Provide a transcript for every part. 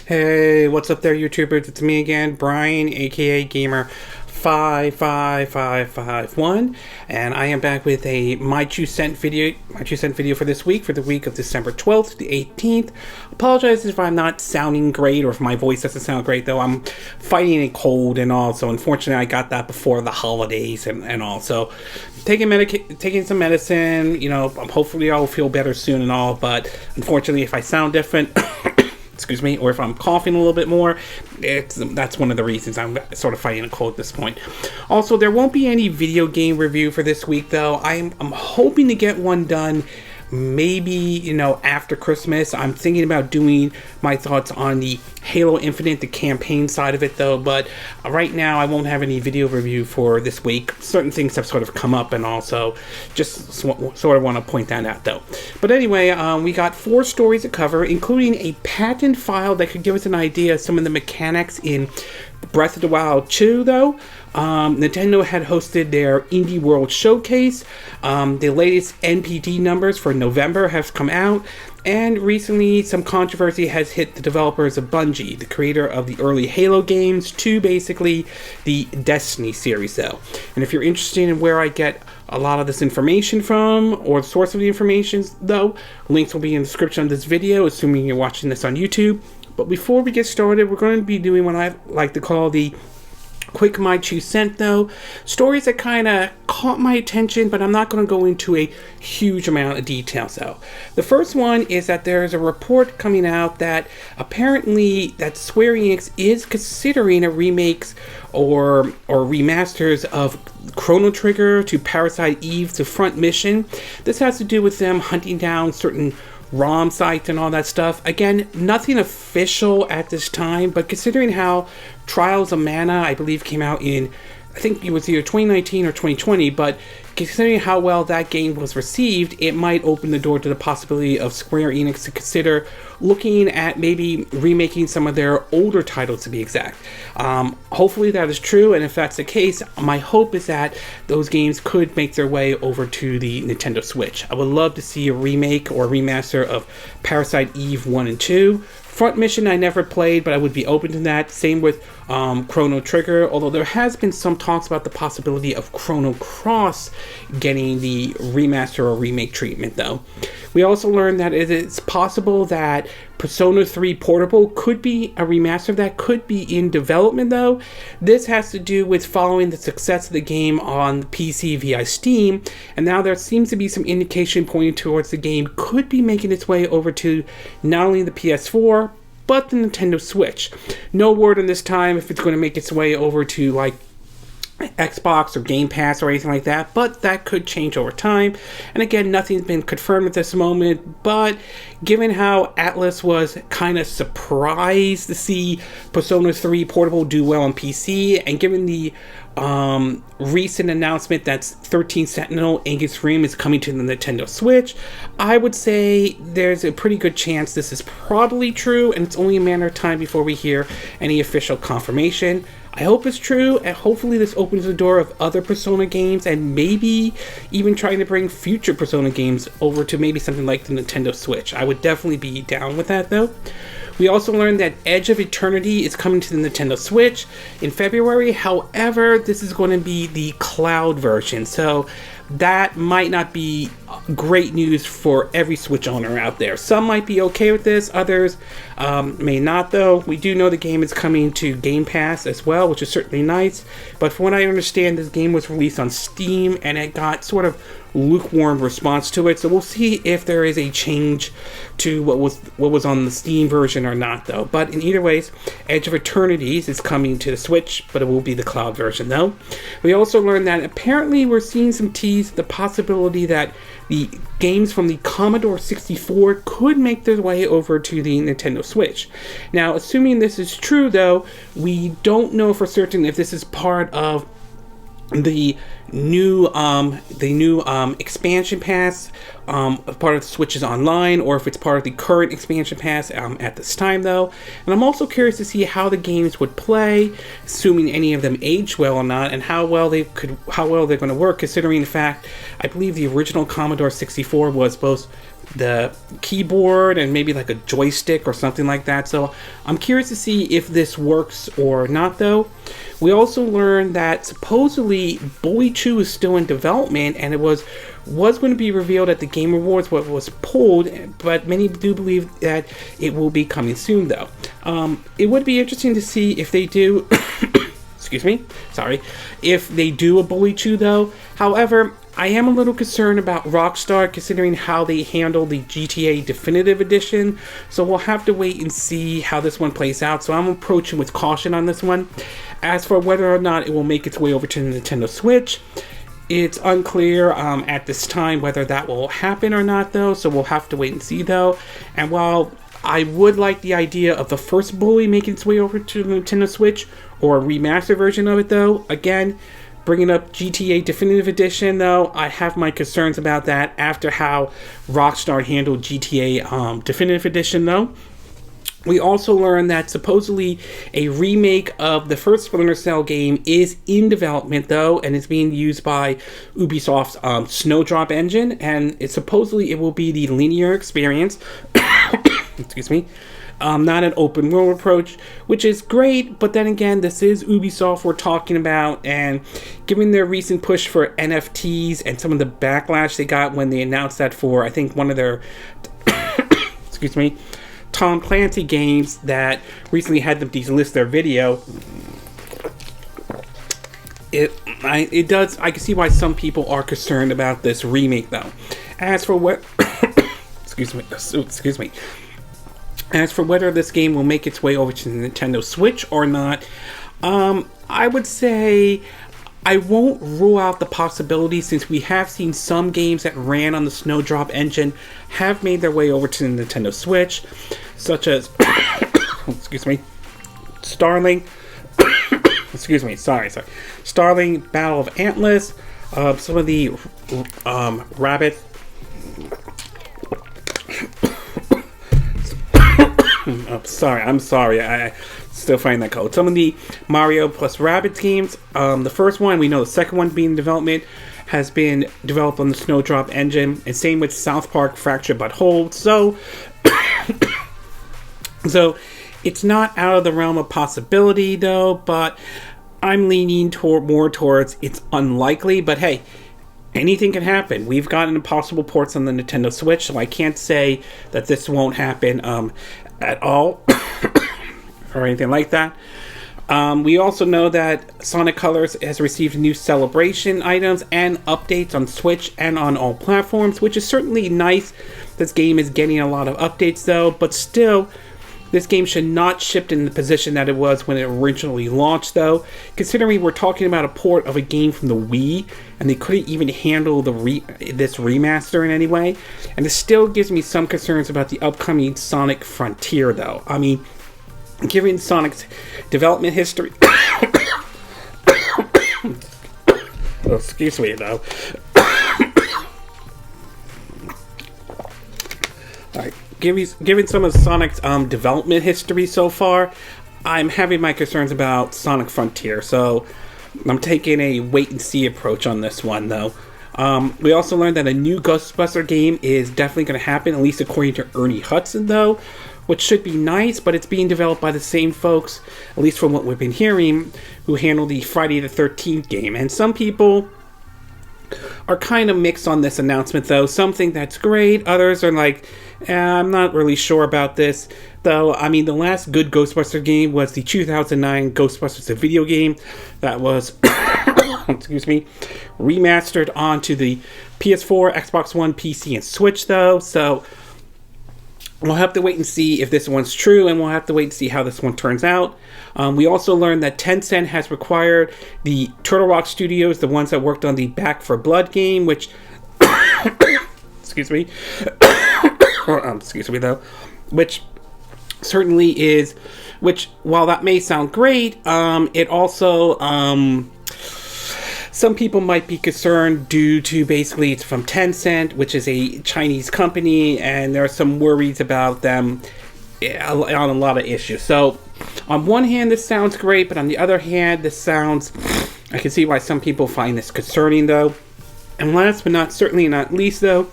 Hey, what's up there, YouTubers? It's me again, Brian, aka Gamer55551, and I am back with a my 2 cent video for this week, for the week of December 12th to the 18th. Apologize if I'm not sounding great or if my voice doesn't sound great, though. I'm fighting a cold and all, so unfortunately I got that before the holidays and all. So taking some medicine, you know, hopefully I'll feel better soon and all, but unfortunately if I sound different excuse me, or if I'm coughing a little bit more, that's one of the reasons I'm sort of fighting a cold at this point. Also, there won't be any video game review for this week, though. I'm hoping to get one done maybe, you know, after Christmas. I'm thinking about doing my thoughts on the Halo Infinite, the campaign side of it, though, but right now I won't have any video review for this week. Certain things have sort of come up, and also just sort of want to point that out, though. But anyway, we got 4 stories to cover, including a patent file that could give us an idea of some of the mechanics in Breath of the Wild 2, though. Nintendo had hosted their Indie World Showcase. The latest NPD numbers for November have come out, and recently some controversy has hit the developers of Bungie, the creator of the early Halo games, to basically the Destiny series, though. And if you're interested in where I get a lot of this information from, or the source of the information, though, links will be in the description of this video, assuming you're watching this on YouTube. But before we get started, we're going to be doing what I like to call the quick my 2 cent, though. Stories that kind of caught my attention, but I'm not going to go into a huge amount of details, though. The first one is that there's a report coming out that apparently that Square Enix is considering a remakes or remasters of Chrono Trigger to Parasite Eve to Front Mission. This has to do with them hunting down certain ROM sites and all that stuff. Again, nothing official at this time, but considering how Trials of Mana, I believe, came out in, I think it was either 2019 or 2020, but considering how well that game was received, it might open the door to the possibility of Square Enix to consider looking at maybe remaking some of their older titles, to be exact. Hopefully that is true, and if that's the case, my hope is that those games could make their way over to the Nintendo Switch. I would love to see a remake or remaster of Parasite Eve 1 and 2. Front Mission I never played, but I would be open to that. Same with Chrono Trigger, although there has been some talks about the possibility of Chrono Cross getting the remaster or remake treatment, though. We also learned that it is possible that Persona 3 Portable could be a remaster that could be in development, though. This has to do with following the success of the game on PC via Steam, and now there seems to be some indication pointing towards the game could be making its way over to not only the PS4, but the Nintendo Switch. No word on this time if it's going to make its way over to, like, Xbox or Game Pass or anything like that, but that could change over time. And again, nothing's been confirmed at this moment, but given how Atlus was kind of surprised to see Persona 3 Portable do well on PC, and given the recent announcement that 13 Sentinel Aegis Rim is coming to the Nintendo Switch, I would say there's a pretty good chance this is probably true, and it's only a matter of time before we hear any official confirmation. I hope it's true, and hopefully this opens the door of other Persona games, and maybe even trying to bring future Persona games over to maybe something like the Nintendo Switch. I would definitely be down with that, though. We also learned that Edge of Eternity is coming to the Nintendo Switch in February. However, this is going to be the cloud version, so that might not be great news for every Switch owner out there. Some might be okay with this, others may not, though. We do know the game is coming to Game Pass as well, which is certainly nice, but from what I understand, this game was released on Steam and it got sort of lukewarm response to it, so we'll see if there is a change to what was on the Steam version or not, though. But in either ways, Edge of Eternities is coming to the Switch, but it will be the cloud version, though. We also learned that apparently we're seeing some tease the possibility that the games from the Commodore 64 could make their way over to the Nintendo Switch. Now, assuming this is true, though, we don't know for certain if this is part of the new expansion pass part of the Switch's online, or if it's part of the current expansion pass at this time, though. And I'm also curious to see how the games would play, assuming any of them age well or not, and how well they're going to work, considering the fact I believe the original Commodore 64 was both the keyboard and maybe like a joystick or something like that. So I'm curious to see if this works or not, though. We also learned that supposedly BOTW is still in development, and it was going to be revealed at the Game Awards, but was pulled. But many do believe that it will be coming soon, though. It would be interesting to see if they do. Excuse me. Sorry. If they do a BOTW, though. However, I am a little concerned about Rockstar, considering how they handle the GTA Definitive Edition. So we'll have to wait and see how this one plays out. So I'm approaching with caution on this one. As for whether or not it will make its way over to the Nintendo Switch, it's unclear at this time whether that will happen or not, though. So we'll have to wait and see, though. And while I would like the idea of the first Bully making its way over to the Nintendo Switch, or a remastered version of it, though, again, bringing up GTA Definitive Edition, though, I have my concerns about that after how Rockstar handled GTA Definitive Edition, though. We also learned that supposedly a remake of the first Splinter Cell game is in development, though, and is being used by Ubisoft's Snowdrop engine, and supposedly it will be the linear experience. Excuse me. Not an open world approach, which is great, but then again, this is Ubisoft we're talking about, and given their recent push for NFTs and some of the backlash they got when they announced that for, I think, one of their excuse me, Tom Clancy games that recently had them delist their video, I can see why some people are concerned about this remake, though. As for what excuse me. As for whether this game will make its way over to the Nintendo Switch or not, I would say I won't rule out the possibility, since we have seen some games that ran on the Snowdrop engine have made their way over to the Nintendo Switch, such as excuse me, Starling excuse me, sorry, Starling, Battle of Atlas, some of the Rabbit I'm sorry. I still find that cold. Some of the Mario plus Rabbids games, the first one, we know the second one being in development, has been developed on the Snowdrop engine, and same with South Park Fracture But Whole. So it's not out of the realm of possibility, though, but I'm leaning more towards it's unlikely. But hey, anything can happen. We've gotten impossible ports on the Nintendo Switch, so I can't say that this won't happen at all or anything like that. We also know that Sonic Colors has received new celebration items and updates on Switch and on all platforms, which is certainly nice. This game is getting a lot of updates, though, but still, this game should not ship in the position that it was when it originally launched, though, considering we're talking about a port of a game from the Wii, and they couldn't even handle this remaster in any way. And it still gives me some concerns about the upcoming Sonic Frontier, though. I mean, given Sonic's development history oh, excuse me, though. Alright, given some of Sonic's development history so far, I'm having my concerns about Sonic Frontier, so I'm taking a wait-and-see approach on this one, though. We also learned that a new Ghostbuster game is definitely going to happen, at least according to Ernie Hudson, though, which should be nice, but it's being developed by the same folks, at least from what we've been hearing, who handled the Friday the 13th game. And some people are kind of mixed on this announcement, though. Some think that's great, others are like, I'm not really sure about this, though. I mean, the last good Ghostbuster game was the 2009 Ghostbusters, the video game that was excuse me, remastered onto the PS4, Xbox One, PC, and Switch, though. So we'll have to wait and see if this one's true, and we'll have to wait and see how this one turns out. We also learned that Tencent has required the Turtle Rock Studios, the ones that worked on the Back 4 Blood game, which excuse me, excuse me, though, which certainly is, which, while that may sound great, it also some people might be concerned due to basically it's from Tencent, which is a Chinese company, and there are some worries about them on a lot of issues. So on one hand, this sounds great, but on the other hand, I can see why some people find this concerning, though. And last but certainly not least, though,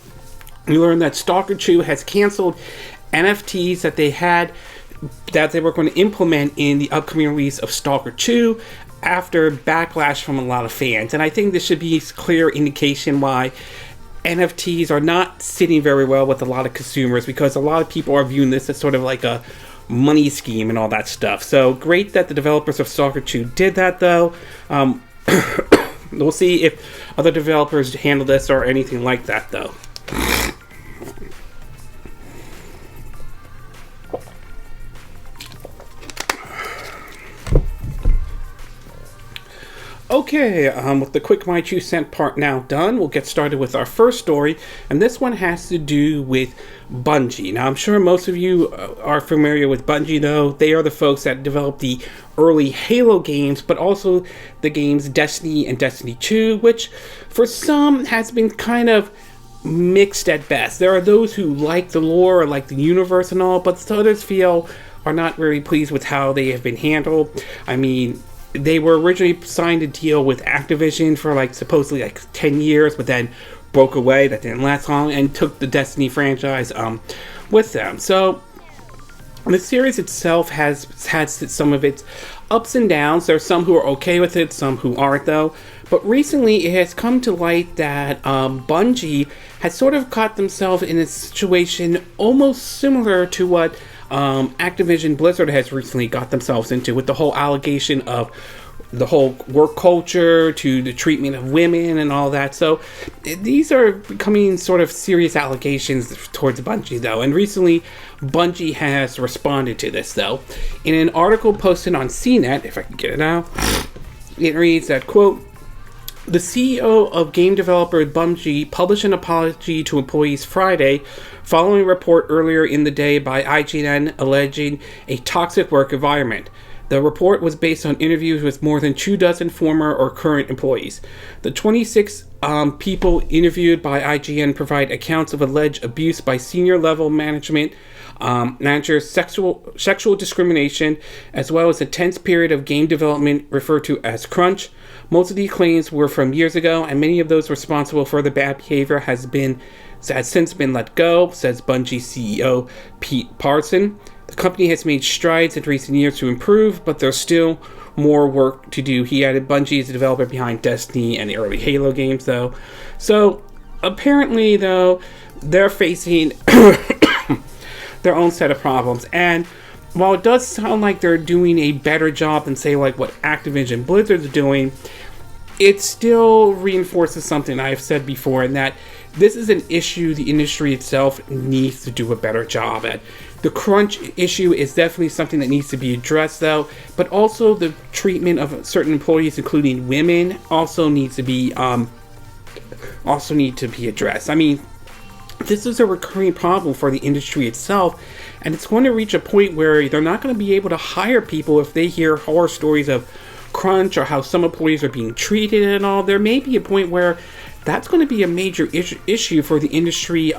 we learned that Stalker.to has canceled NFTs that they were going to implement in the upcoming release of Stalker.to after backlash from a lot of fans. And I think this should be a clear indication why NFTs are not sitting very well with a lot of consumers, because a lot of people are viewing this as sort of like a money scheme and all that stuff. So great that the developers of Stalker.to did that, though. We'll see if other developers handle this or anything like that, though. Okay, with the quick My 2 Cent part now done, we'll get started with our first story, and this one has to do with Bungie. Now, I'm sure most of you are familiar with Bungie, though. They are the folks that developed the early Halo games, but also the games Destiny and Destiny.to, which for some has been kind of mixed at best. There are those who like the lore or like the universe and all, but others are not very pleased with how they have been handled. I mean, they were originally signed a deal with Activision for supposedly 10 years, but then broke away. That didn't last long, and took the Destiny franchise with them. So the series itself has had some of its ups and downs. There are some who are okay with it, some who aren't, though. But recently it has come to light that Bungie has sort of caught themselves in a situation almost similar to what Activision Blizzard has recently got themselves into, with the whole allegation of the whole work culture to the treatment of women and all that. So these are becoming sort of serious allegations towards Bungie, though. And recently Bungie has responded to this, though. In an article posted on CNET, if I can get it out, it reads that, quote, "The CEO of game developer Bungie published an apology to employees Friday following a report earlier in the day by IGN alleging a toxic work environment. The report was based on interviews with more than 24 former or current employees. The 26 people interviewed by IGN provide accounts of alleged abuse by senior level managers, sexual discrimination, as well as a tense period of game development referred to as crunch. Most of these claims were from years ago, and many of those responsible for the bad behavior has since been let go," says Bungie CEO Pete Parson. "The company has made strides in recent years to improve, but there's still more work to do." He added Bungie is the developer behind Destiny and the early Halo games, though. So apparently, though, they're facing their own set of problems. And while it does sound like they're doing a better job than, say, like what Activision Blizzard is doing, it still reinforces something I've said before, and that this is an issue the industry itself needs to do a better job at. The crunch issue is definitely something that needs to be addressed, though, but also the treatment of certain employees, including women, also need to be addressed. I mean, this is a recurring problem for the industry itself, and it's going to reach a point where they're not going to be able to hire people if they hear horror stories of crunch or how some employees are being treated and all. There may be a point where that's going to be a major issue for the industry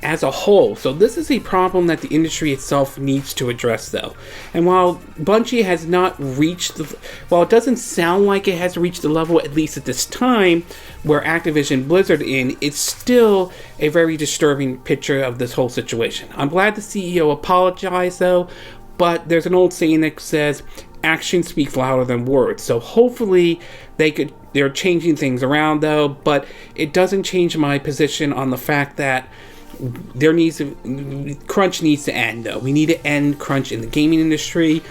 as a whole. So this is a problem that the industry itself needs to address, though. And while Bungie has not reached while it doesn't sound like it has reached the level, at least at this time, where Activision Blizzard it's still a very disturbing picture of this whole situation. I'm glad the CEO apologized, though, but there's an old saying that says action speaks louder than words. So hopefully they're changing things around, though, but it doesn't change my position on the fact that crunch needs to end, though. We need to end crunch in the gaming industry.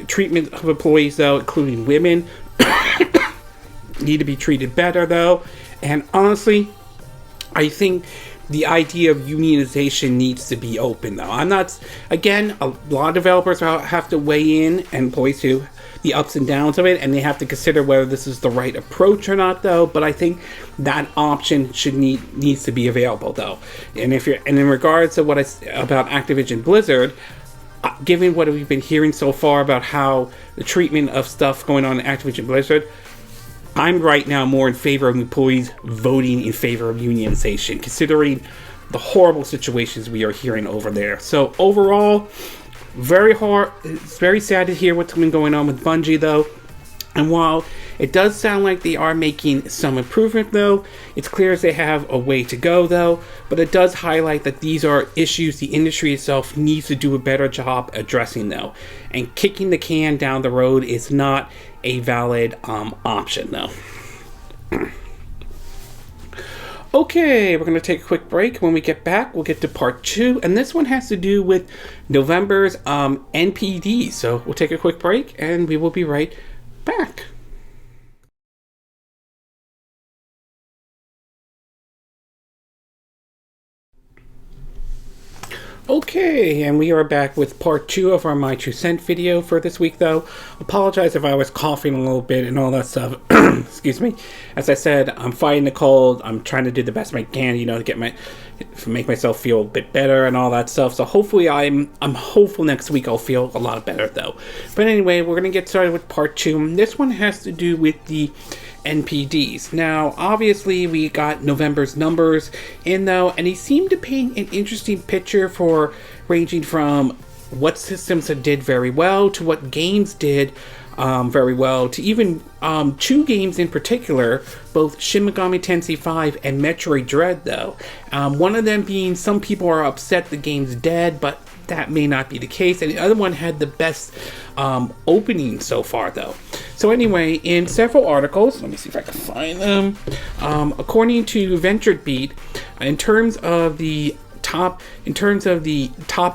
Treatment of employees, though, including women, need to be treated better, though. And honestly, I think the idea of unionization needs to be open, though. Again, a lot of developers have to weigh in, and employees too, the ups and downs of it, and they have to consider whether this is the right approach or not, though. But I think that option needs to be available, though. And in regards to about Activision Blizzard, given what we've been hearing so far about how the treatment of stuff going on in Activision Blizzard, I'm right now more in favor of employees voting in favor of unionization, considering the horrible situations we are hearing over there. So overall, very hard. It's very sad to hear what's been going on with Bungie, though. And while it does sound like they are making some improvement, though, it's clear as they have a way to go, though. But it does highlight that these are issues the industry itself needs to do a better job addressing, though. And kicking the can down the road is not a valid option, though. Okay, we're going to take a quick break. When we get back, we'll get to part 2. And this one has to do with November's NPD. So we'll take a quick break, and we will be right back. Okay, and we are back with part 2 of our My 2 Cent video for this week, though. Apologize if I was coughing a little bit and all that stuff. Excuse me. As I said, I'm fighting the cold. I'm trying to do the best I can, to make myself feel a bit better and all that stuff. So hopefully I'm hopeful next week I'll feel a lot better, though. But anyway, we're going to get started with part 2. This one has to do with the NPDs. Now, obviously, we got November's numbers in, though, and he seemed to paint an interesting picture for ranging from what systems did very well to what games did very well, to even 2 games in particular, both Shin Megami Tensei 5 and Metroid Dread, though. One of them being, some people are upset the game's dead, but that may not be the case, and the other one had the best opening so far, though. So anyway, in several articles, let me see if I can find them. According to VentureBeat, in terms of the top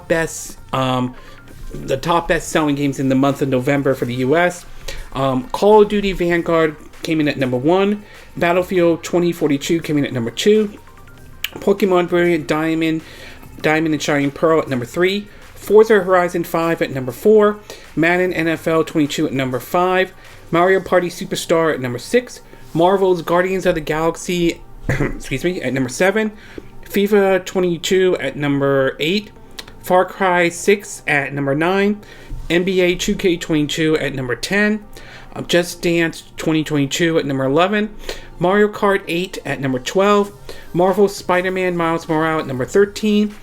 best selling games in the month of November for the U.S., Call of Duty Vanguard came in at number 1. Battlefield 2042 came in at number 2. Pokemon Brilliant Diamond and Shining Pearl at number 3. Forza Horizon 5 at number 4. Madden NFL 22 at number 5. Mario Party Superstar at number 6. Marvel's Guardians of the Galaxy at number 7. FIFA 22 at number 8. Far Cry 6 at number 9. NBA 2K22 at number 10. Just Dance 2022 at number 11. Mario Kart 8 at number 12. Marvel's Spider-Man Miles Morales at number 13.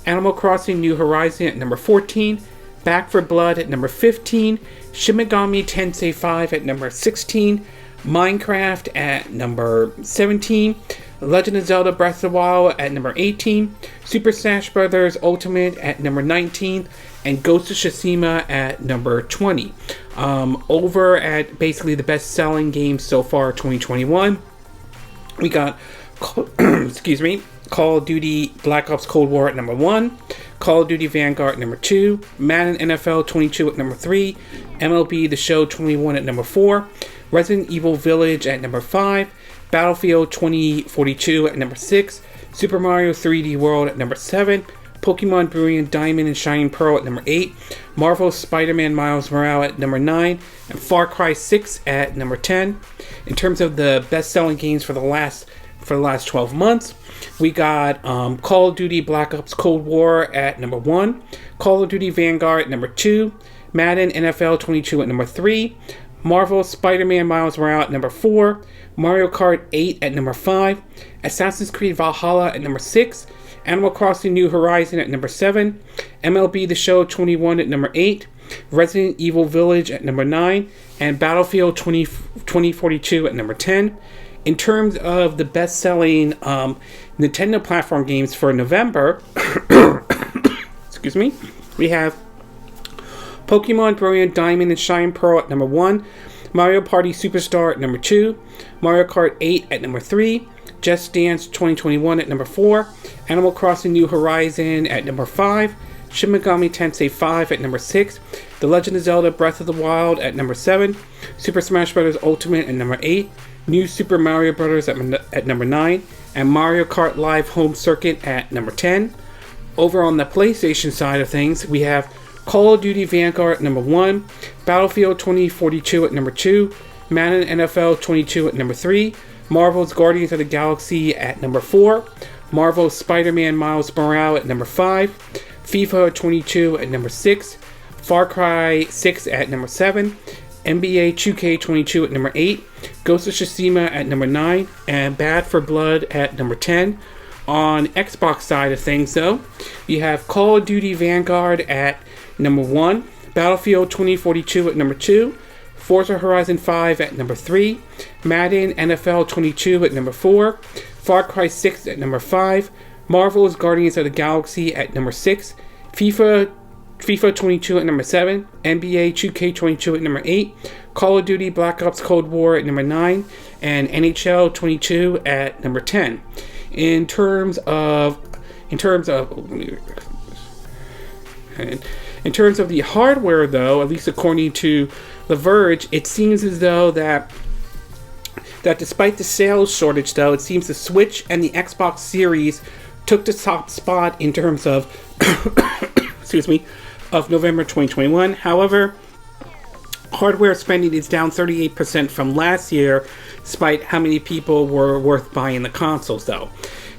Animal Crossing New Horizon at number 14. Back 4 Blood at number 15. Shin Megami Tensei 5 at number 16. Minecraft at number 17. Legend of Zelda Breath of the Wild at number 18. Super Smash Bros. Ultimate at number 19. And Ghost of Tsushima at number 20. Over at basically the best-selling games so far 2021, we got Call of Duty Black Ops Cold War at number 1, Call of Duty Vanguard at number 2, Madden NFL 22 at number 3, MLB The Show 21 at number 4, Resident Evil Village at number 5, Battlefield 2042 at number 6, Super Mario 3D World at number 7, Pokemon Brilliant Diamond and Shining Pearl at number 8, Marvel's Spider-Man Miles Morales at number 9, and Far Cry 6 at number 10. In terms of the best-selling games for the last 12 months, we got Call of Duty Black Ops Cold War at number 1, Call of Duty Vanguard at number 2, Madden NFL 22 at number 3, Marvel's Spider-Man Miles Morales at number 4, Mario Kart 8 at number 5, Assassin's Creed Valhalla at number 6, Animal Crossing New Horizon at number 7, MLB The Show 21 at number 8, Resident Evil Village at number 9, and Battlefield 2042 at number 10. In terms of the best-selling Nintendo platform games for November, we have Pokemon Brilliant Diamond and Shining Pearl at number 1, Mario Party Superstar at number 2, Mario Kart 8 at number 3, Just Dance 2021 at number 4, Animal Crossing New Horizon at number 5, Shin Megami Tensei 5 at number 6, The Legend of Zelda Breath of the Wild at number 7, Super Smash Bros. Ultimate at number 8, New Super Mario Bros. At number 9, and Mario Kart Live Home Circuit at number 10. Over on the PlayStation side of things, we have Call of Duty Vanguard at number 1, Battlefield 2042 at number 2, Madden NFL 22 at number 3, Marvel's Guardians of the Galaxy at number 4, Marvel's Spider-Man Miles Morales at number 5, FIFA 22 at number 6, Far Cry 6 at number 7, NBA 2K22 at number 8, Ghost of Tsushima at number 9, and Bad for Blood at number 10. On Xbox side of things, though, you have Call of Duty Vanguard at number 1, Battlefield 2042 at number 2, Forza Horizon 5 at number 3, Madden NFL 22 at number 4, Far Cry 6 at number 5, Marvel's Guardians of the Galaxy at number 6, FIFA 22 at number 7, NBA 2K22 at number 8, Call of Duty Black Ops Cold War at number 9, and NHL 22 at number 10. In terms of the hardware, though, at least according to The Verge, it seems as though that despite the sales shortage, though, it seems the Switch and the Xbox Series took the top spot in terms of of November 2021. However, hardware spending is down 38% from last year, despite how many people were worth buying the consoles, though.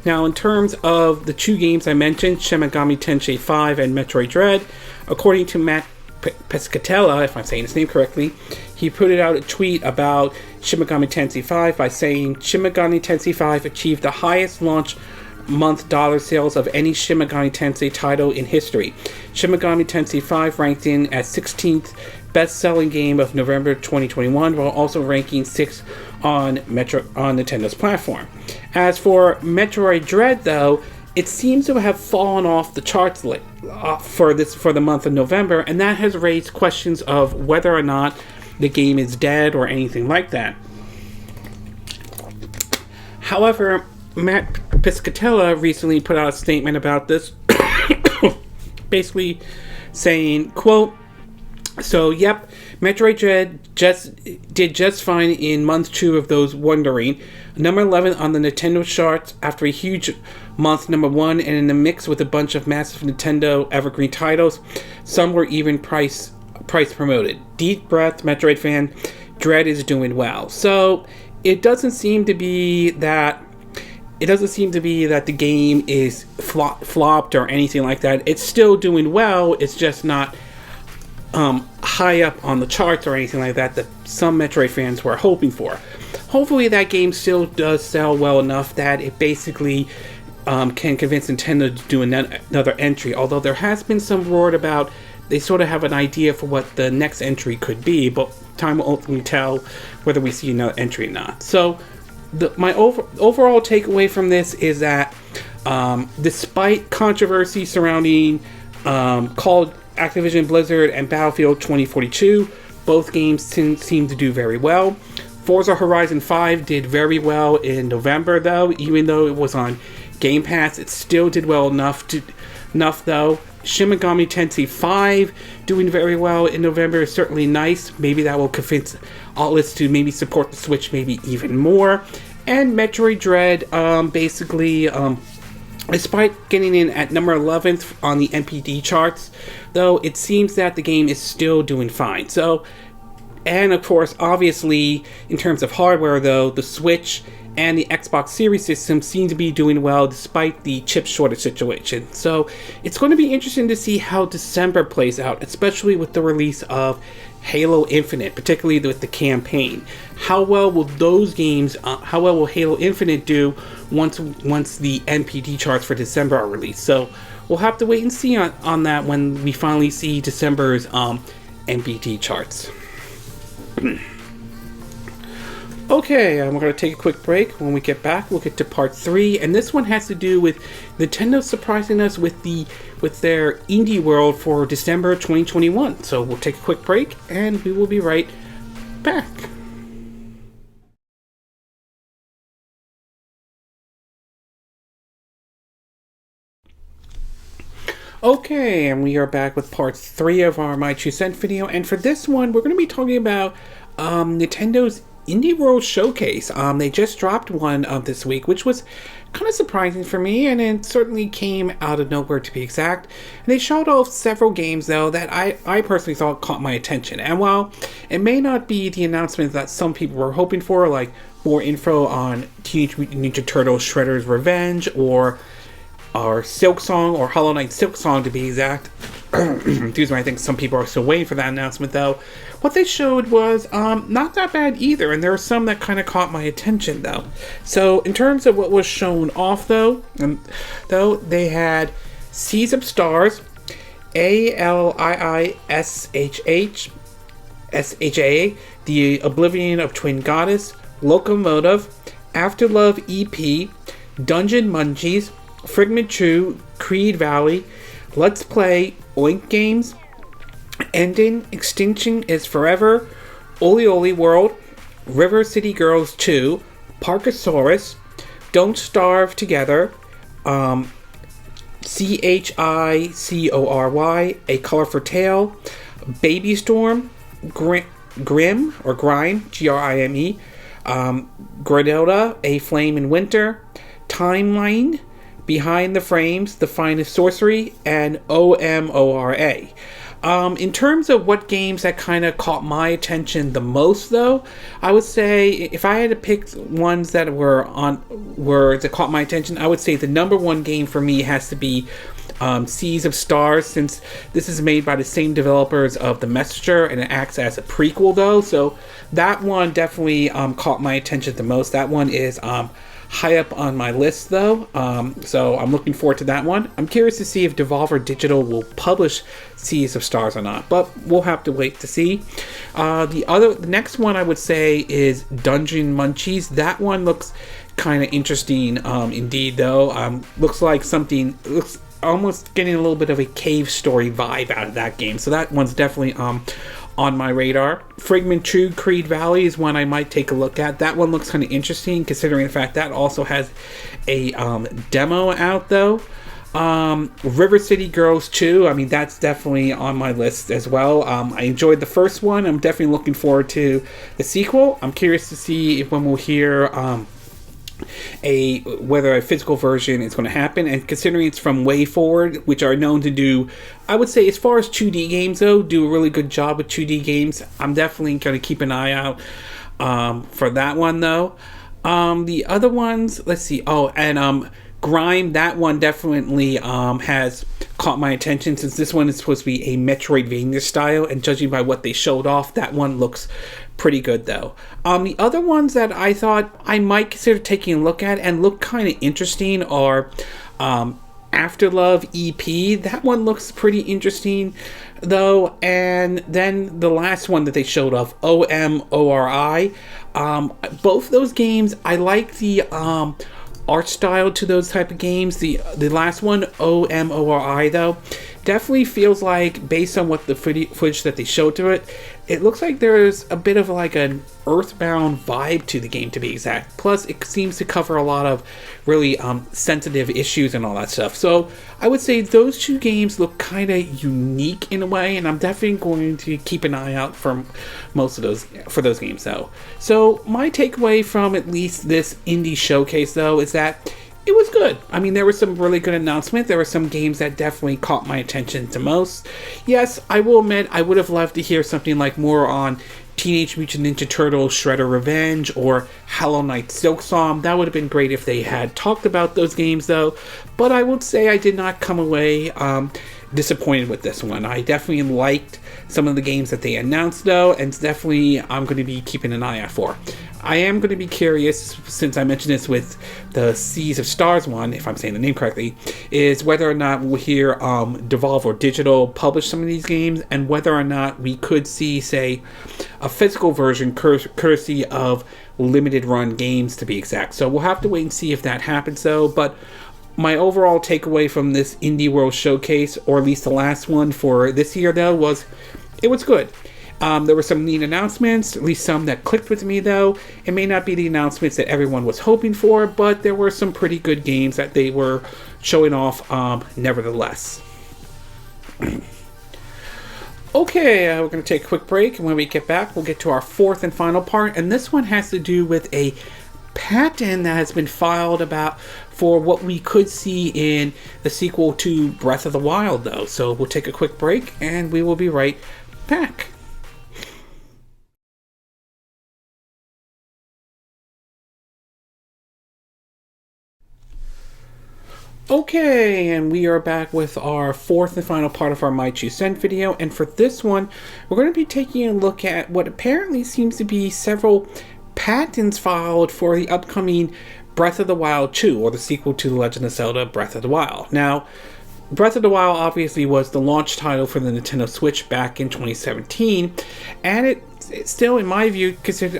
Now, in terms of the two games I mentioned, Shin Megami Tensei 5 and Metroid Dread, according to Matt Piscatella, if I'm saying his name correctly, he put out a tweet about Shin Megami Tensei 5 by saying, Shin Megami Tensei 5 achieved the highest launch month dollar sales of any Shin Megami Tensei title in history. Shin Megami Tensei 5 ranked in as 16th best-selling game of November 2021, while also ranking 6th on Nintendo's platform. As for Metroid Dread, though, it seems to have fallen off the charts for the month of November, and that has raised questions of whether or not the game is dead or anything like that. However, Matt Piscatella recently put out a statement about this, basically saying, quote, so, yep, Metroid Dread did just fine in month 2 of those wondering. Number 11 on the Nintendo charts after a huge month number 1, and in the mix with a bunch of massive Nintendo evergreen titles. Some were even price promoted. Deep breath, Metroid fan. Dread is doing well. So, it doesn't seem to be that the game is flopped or anything like that. It's still doing well. It's just not high up on the charts or anything like that some Metroid fans were hoping for. Hopefully that game still does sell well enough that it basically can convince Nintendo to do another entry, although there has been some word about they sort of have an idea for what the next entry could be, but time will ultimately tell whether we see another entry or not. So my overall takeaway from this is that despite controversy surrounding Activision Blizzard and Battlefield 2042, both games seem to do very well. Forza Horizon 5 did very well in November, though. Even though it was on Game Pass, it still did well enough, though. Shin Megami Tensei 5 doing very well in November is certainly nice. Maybe that will convince Aulx to maybe support the Switch maybe even more. And Metroid Dread, despite getting in at number 11th on the NPD charts, though, it seems that the game is still doing fine. So, and of course, obviously, in terms of hardware, though, the Switch and the Xbox Series system seem to be doing well despite the chip shortage situation. So, it's going to be interesting to see how December plays out, especially with the release of Halo Infinite, particularly with the campaign. How well will those games, how well will Halo Infinite do once the NPD charts for December are released? So we'll have to wait and see on that when we finally see December's NPD charts. Okay, we're going to take a quick break. When we get back, we'll get to part 3, and this one has to do with Nintendo surprising us with their Indie World for December 2021. So we'll take a quick break, and we will be right back. Okay, and we are back with part 3 of our My 2 Cent video, and for this one, we're going to be talking about Nintendo's Indie World Showcase. They just dropped one this week, which was kind of surprising for me, and it certainly came out of nowhere, to be exact. And they showed off several games, though, that I personally thought caught my attention. And while it may not be the announcement that some people were hoping for, like more info on Teenage Mutant Ninja Turtles Shredder's Revenge, or Silk Song, or Hollow Knight Silk Song, to be exact, excuse me, I think some people are still waiting for that announcement though. What they showed was not that bad either, and there are some that kind of caught my attention though. So in terms of what was shown off though, they had Seas of Stars, ALIISHA, The Oblivion of Twin Goddess, Locomotive, Afterlove EP, Dungeon Munchies, Fragment True, Creed Valley, Let's Play, Oink Games, Ending, Extinction is Forever, Oli Oli World, River City Girls 2, Parkosaurus, Don't Starve Together, CHICORY, A Colorful Tale, Baby Storm, Grim, or Grime, GRIME, Granada, A Flame in Winter, Timeline, Behind the Frames, The Finest Sorcery, and OMORA. In terms of what games that kind of caught my attention the most, though, I would say if I had to pick ones that that caught my attention, I would say the number one game for me has to be Seas of Stars, since this is made by the same developers of The Messenger and it acts as a prequel, though. So that one definitely caught my attention the most. That one is high up on my list though, so I'm looking forward to that one. I'm curious to see if Devolver.to will publish Seas of Stars or not, but we'll have to wait to see. The next one I would say is Dungeon Munchies. That one looks kind of interesting indeed though. Looks almost getting a little bit of a cave story vibe out of that game, so that one's definitely on my radar. Fragment True, Creed Valley is one I might take a look at. That one looks kind of interesting considering the fact that also has a demo out though. River City Girls 2, I mean, that's definitely on my list as well. I enjoyed the first one. I'm definitely looking forward to the sequel. I'm curious to see if when we'll hear whether a physical version is going to happen, and considering it's from Way Forward, which are known to do, I would say as far as 2D games though, do a really good job with 2D games. I'm definitely going to keep an eye out for that one though. The other ones, let's see, Grime, that one definitely has caught my attention, since this one is supposed to be a Metroidvania style, and judging by what they showed off, that one looks pretty good though. The other ones that I thought I might consider taking a look at and look kind of interesting are Afterlove EP. That one looks pretty interesting though. And then the last one that they showed off, OMORI. Both those games, I like the art style to those type of games. The last one, OMORI though, definitely feels like, based on what the footage that they showed to it, it looks like there's a bit of like an Earthbound vibe to the game, to be exact. Plus it seems to cover a lot of really sensitive issues and all that stuff. So I would say those two games look kind of unique in a way, and I'm definitely going to keep an eye out for those games though. So my takeaway from at least this indie showcase though is that it was good. I mean, there were some really good announcements. There were some games that definitely caught my attention the most. Yes, I will admit I would have loved to hear something like more on Teenage Mutant Ninja Turtles Shredder Revenge or Hollow Knight Silksong. That would have been great if they had talked about those games though. But I would say I did not come away disappointed with this one. I definitely liked some of the games that they announced though, and definitely I'm going to be keeping an eye out for. I am going to be curious, since I mentioned this with the Seas of Stars one, if I'm saying the name correctly, is whether or not we'll hear Devolver.to publish some of these games, and whether or not we could see, say, a physical version courtesy of limited run games, to be exact. So we'll have to wait and see if that happens though. But my overall takeaway from this Indie World Showcase, or at least the last one for this year though, was it was good. There were some neat announcements, at least some that clicked with me though. It may not be the announcements that everyone was hoping for, but there were some pretty good games that they were showing off nevertheless. Okay, we're going to take a quick break, and when we get back, we'll get to our fourth and final part, and this one has to do with a patent that has been filed for what we could see in the sequel to Breath of the Wild though. So we'll take a quick break, and we will be right back. Okay, and we are back with our fourth and final part of our My2 video, and for this one, we're going to be taking a look at what apparently seems to be several patents filed for the upcoming Breath of the Wild 2, or the sequel to The Legend of Zelda Breath of the Wild. Now, Breath of the Wild obviously was the launch title for the Nintendo Switch back in 2017, and it's still, in my view,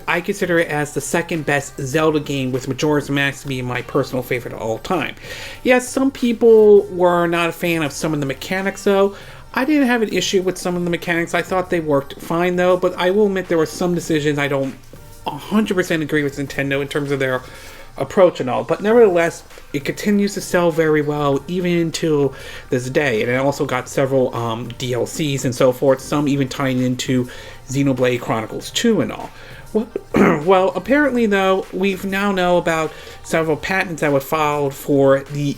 I consider it as the second best Zelda game, with Majora's Mask being my personal favorite of all time. Yes, some people were not a fan of some of the mechanics, though. I didn't have an issue with some of the mechanics. I thought they worked fine, though, but I will admit there were some decisions I don't 100% agree with Nintendo in terms of their approach and all, but nevertheless, it continues to sell very well even until this day, and it also got several DLCs and so forth, some even tying into Xenoblade Chronicles 2 and all. Well, apparently though, we've now know about several patents that were filed for the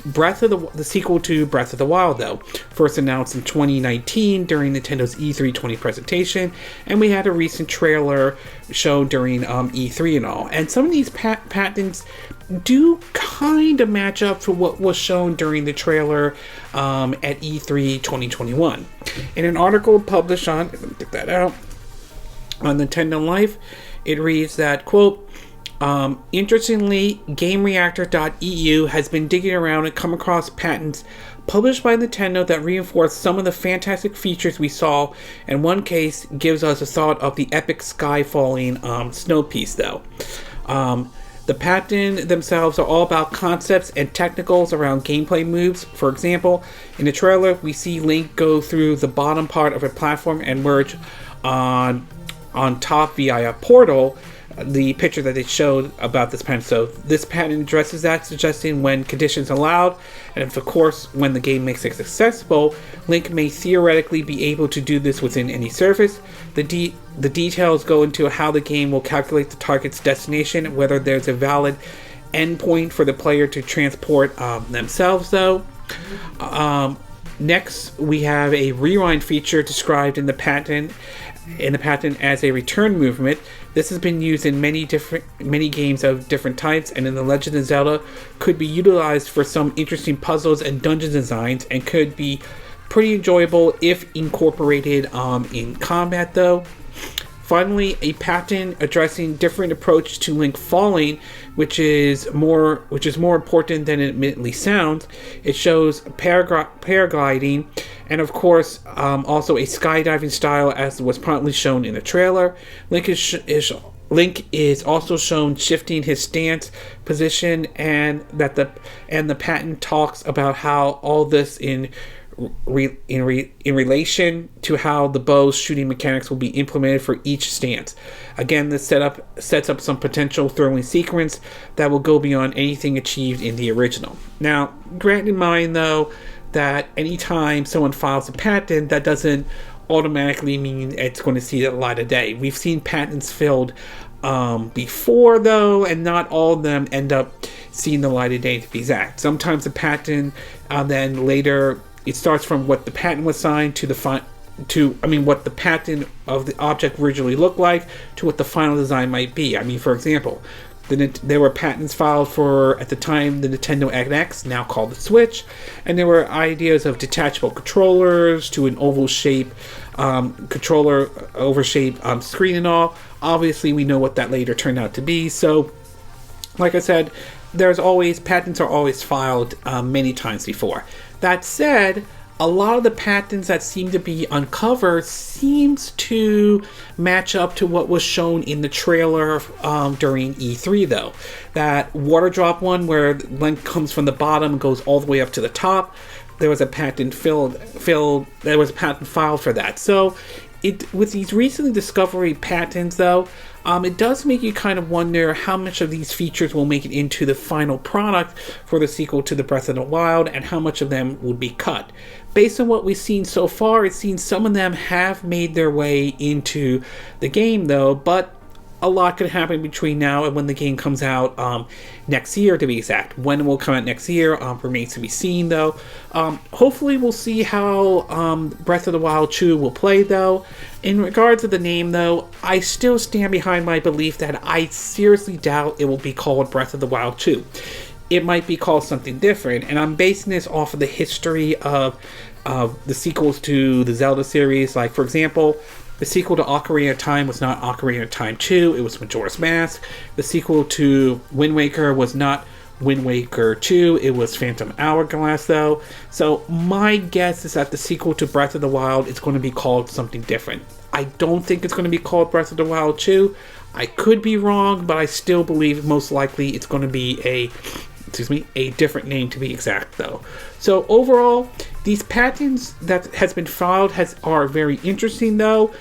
sequel to Breath of the Wild, though. First announced in 2019 during Nintendo's E3 20 presentation, and we had a recent trailer shown during E3 and all. And some of these patents do kind of match up to what was shown during the trailer at E3 2021. In an article published on, let me get that out, on Nintendo Life, it reads that, quote, interestingly, GameReactor.eu has been digging around and come across patents published by Nintendo that reinforce some of the fantastic features we saw. In one case, gives us a thought of the epic sky falling snow piece, though. The patents themselves are all about concepts and technicals around gameplay moves. For example, in the trailer, we see Link go through the bottom part of a platform and merge on top via a portal, the picture that they showed about this patent. So this patent addresses that, suggesting when conditions allowed, and of course when the game makes it accessible, Link may theoretically be able to do this within any surface. The details go into how the game will calculate the target's destination, whether there's a valid endpoint for the player to transport themselves, though. Next, we have a rewind feature described in the patent as a return movement. This has been used in many games of different types, and in The Legend of Zelda could be utilized for some interesting puzzles and dungeon designs, and could be pretty enjoyable if incorporated in combat, though. Finally, a patent addressing different approach to Link falling, which is more important than it admittedly sounds. It shows paragliding, and of course, also a skydiving style, as was prominently shown in the trailer. Link is also shown shifting his stance position, and the patent talks about how all this in relation to how the bow's shooting mechanics will be implemented for each stance. Again, this sets up some potential thrilling sequence that will go beyond anything achieved in the original. Now, grant in mind though that anytime someone files a patent, that doesn't automatically mean it's going to see the light of day. We've seen patents filled before though, and not all of them end up seeing the light of day, to be exact. Sometimes the patent then later, it starts from what the patent was signed to what the patent of the object originally looked like to what the final design might be. For example, there were patents filed for, at the time, the Nintendo NX, now called the Switch, and there were ideas of detachable controllers to an oval shape screen and all. Obviously, we know what that later turned out to be. So, like I said, patents are always filed many times before. That said, a lot of the patents that seem to be uncovered seems to match up to what was shown in the trailer during E3, though. That water drop one, where Link comes from the bottom and goes all the way up to the top, there was a patent filed for that. So, with these recently discovered patents, though, it does make you kind of wonder how much of these features will make it into the final product for the sequel to the Breath of the Wild, and how much of them would be cut. Based on what we've seen so far, it seems some of them have made their way into the game, though, but a lot could happen between now and when the game comes out next year, to be exact. When it will come out next year remains to be seen, though. Hopefully we'll see how Breath of the Wild 2 will play, though. In regards to the name, though, I still stand behind my belief that I seriously doubt it will be called Breath of the Wild 2. it might be called something different. And I'm basing this off of the history of the sequels to the Zelda series. Like, for example, the sequel to Ocarina of Time was not Ocarina of Time 2, it was Majora's Mask. The sequel to Wind Waker was not Wind Waker 2, it was Phantom Hourglass, though. So my guess is that the sequel to Breath of the Wild is going to be called something different. I don't think it's going to be called Breath of the Wild 2. I could be wrong, but I still believe most likely it's going to be a different name, to be exact, though. So overall, these patents that has been filed are very interesting, though.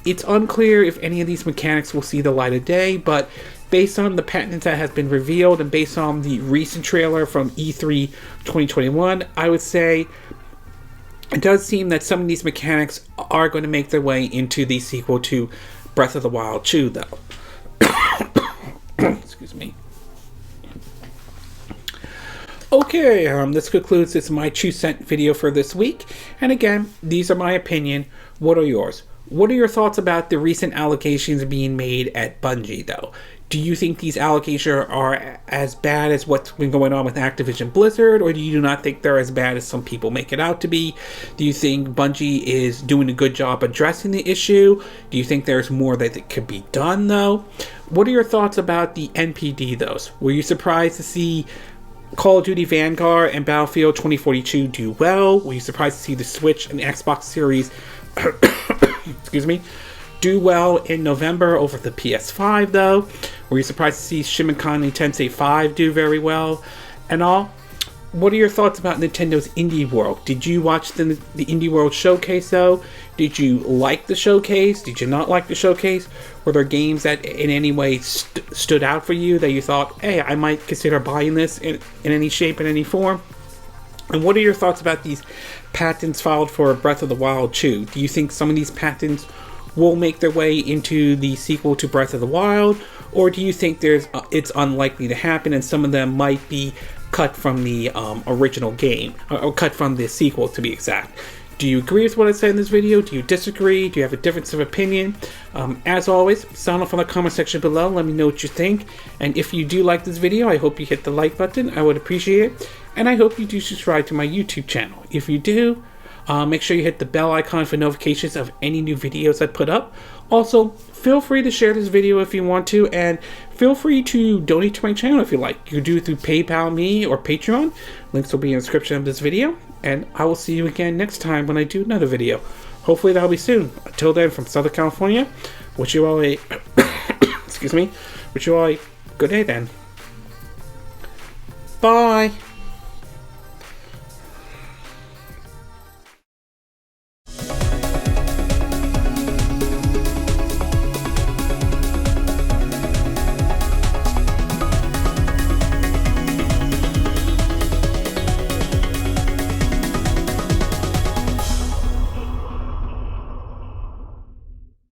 It's unclear if any of these mechanics will see the light of day, but based on the patents that has been revealed and based on the recent trailer from E3 2021, I would say it does seem that some of these mechanics are going to make their way into the sequel to Breath of the Wild 2, though. Excuse me. Okay, this concludes this My 2 Cent video for this week. And again, these are my opinion. What are yours? What are your thoughts about the recent allegations being made at Bungie, though? Do you think these allegations are as bad as what's been going on with Activision Blizzard, or do you not think they're as bad as some people make it out to be? Do you think Bungie is doing a good job addressing the issue? Do you think there's more that could be done, though? What are your thoughts about the NPD, though? Were you surprised to see Call of Duty Vanguard and Battlefield 2042 do well? Were you surprised to see the Switch and Xbox Series do well in November over the PS5, though? Were you surprised to see Shin Megami Tensei 5 do very well and all? What are your thoughts about Nintendo's Indie World? Did you watch the Indie World showcase, though? Did you like the showcase? Did you not like the showcase? Were there games that in any way stood out for you that you thought, hey, I might consider buying this in any shape, in any form? And what are your thoughts about these patents filed for Breath of the Wild 2? Do you think some of these patents will make their way into the sequel to Breath of the Wild? Or do you think it's unlikely to happen and some of them might be cut from the original game, or cut from the sequel, to be exact? Do you agree with what I said in this video? Do you disagree? Do you have a difference of opinion? As always, sound off in the comment section below. Let me know what you think. And if you do like this video, I hope you hit the like button. I would appreciate it. And I hope you do subscribe to my YouTube channel. If you do, make sure you hit the bell icon for notifications of any new videos I put up. Also, feel free to share this video if you want to, and feel free to donate to my channel if you like. You can do it through PayPal me or Patreon. Links will be in the description of this video, and I will see you again next time when I do another video. Hopefully that'll be soon. Until then, from Southern California, wish you all a wish you all a good day then. Bye.